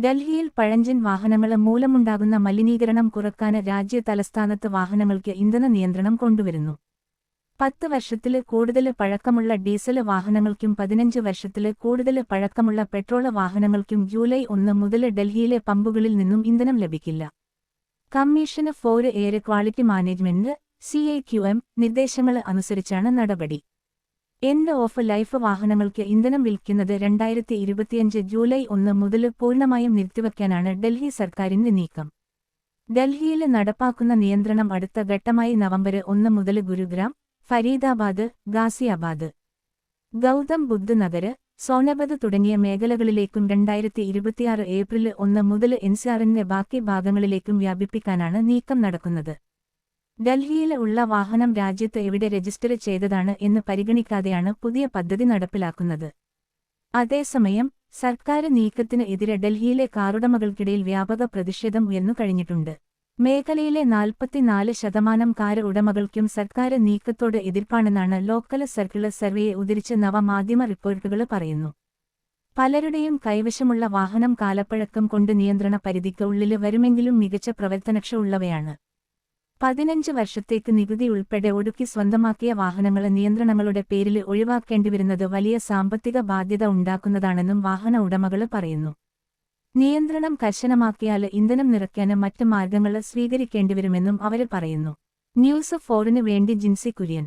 ഡൽഹിയിൽ പഴഞ്ചൻ വാഹനങ്ങൾ മൂലമുണ്ടാകുന്ന മലിനീകരണം കുറക്കാൻ രാജ്യ തലസ്ഥാനത്ത് വാഹനങ്ങൾക്ക് ഇന്ധന നിയന്ത്രണം കൊണ്ടുവരുന്നു. 10 വർഷത്തില് കൂടുതല് പഴക്കമുള്ള ഡീസൽ വാഹനങ്ങൾക്കും 15 വർഷത്തില് കൂടുതല് പഴക്കമുള്ള പെട്രോൾ വാഹനങ്ങൾക്കും ജൂലൈ 1 മുതൽ ഡൽഹിയിലെ പമ്പുകളിൽ നിന്നും ഇന്ധനം ലഭിക്കില്ല. Commission for air quality management (CAQM) നിർദ്ദേശങ്ങൾ അനുസരിച്ചാണ് നടപടി. എൻഡ് ഓഫ് ലൈഫ് വാഹനങ്ങൾക്ക് ഇന്ധനം വിൽക്കുന്നത് 2025 ജൂലൈ 1 മുതൽ പൂർണ്ണമായും നിർത്തിവയ്ക്കാനാണ് ഡൽഹി സർക്കാരിന്റെ നീക്കം. ഡൽഹിയിൽ നടപ്പാക്കുന്ന നിയന്ത്രണം അടുത്ത ഘട്ടമായി നവംബർ 1 മുതൽ ഗുരുഗ്രാം, ഫരീദാബാദ്, ഗാസിയാബാദ്, ഗൗതം ബുദ്ധ് നഗർ, സോനബദ് തുടങ്ങിയ മേഖലകളിലേക്കും 2026 ഏപ്രിൽ 1 മുതൽ എൻസിആറിന്റെ ബാക്കി ഭാഗങ്ങളിലേക്കും വ്യാപിപ്പിക്കാനാണ് നീക്കം നടക്കുന്നത്. ഡൽഹിയിൽ ഉള്ള വാഹനം രാജ്യത്ത് എവിടെ രജിസ്റ്റർ ചെയ്തതാണ് എന്ന് പരിഗണിക്കാതെയാണ് പുതിയ പദ്ധതി നടപ്പിലാക്കുന്നത്. അതേസമയം സർക്കാർ നീക്കത്തിന് എതിരെ ഡൽഹിയിലെ കാറുടമകൾക്കിടയിൽ വ്യാപക പ്രതിഷേധം ഉയർന്നു കഴിഞ്ഞിട്ടുണ്ട്. മേഖലയിലെ 44% കാർ ഉടമകൾക്കും സർക്കാർ നീക്കത്തോട് എതിർപ്പാണെന്നാണ് ലോക്കൽ സർക്കിൾ സർവേയെ ഉദ്ധരിച്ച് നവമാധ്യമ റിപ്പോർട്ടുകൾ പറയുന്നു. പലരുടെയും കൈവശമുള്ള വാഹനം കാലപ്പഴക്കം കൊണ്ട് നിയന്ത്രണ പരിധിക്ക് ഉള്ളിൽ വരുമെങ്കിലും മികച്ച പ്രവർത്തനക്ഷ ഉള്ളവയാണ്. 15 വർഷത്തേക്ക് നികുതി ഉൾപ്പെടെ ഒടുക്കി സ്വന്തമാക്കിയ വാഹനങ്ങൾ നിയന്ത്രണങ്ങളുടെ പേരിൽ ഒഴിവാക്കേണ്ടിവരുന്നത് വലിയ സാമ്പത്തിക ബാധ്യത ഉണ്ടാക്കുന്നതാണെന്നും വാഹന ഉടമകൾ പറയുന്നു. നിയന്ത്രണം കർശനമാക്കിയാൽ ഇന്ധനം നിറയ്ക്കാൻ മറ്റ് മാർഗങ്ങൾ സ്വീകരിക്കേണ്ടിവരുമെന്നും അവർ പറയുന്നു. ന്യൂസ് 4 വേണ്ടി ജിൻസി കുര്യൻ.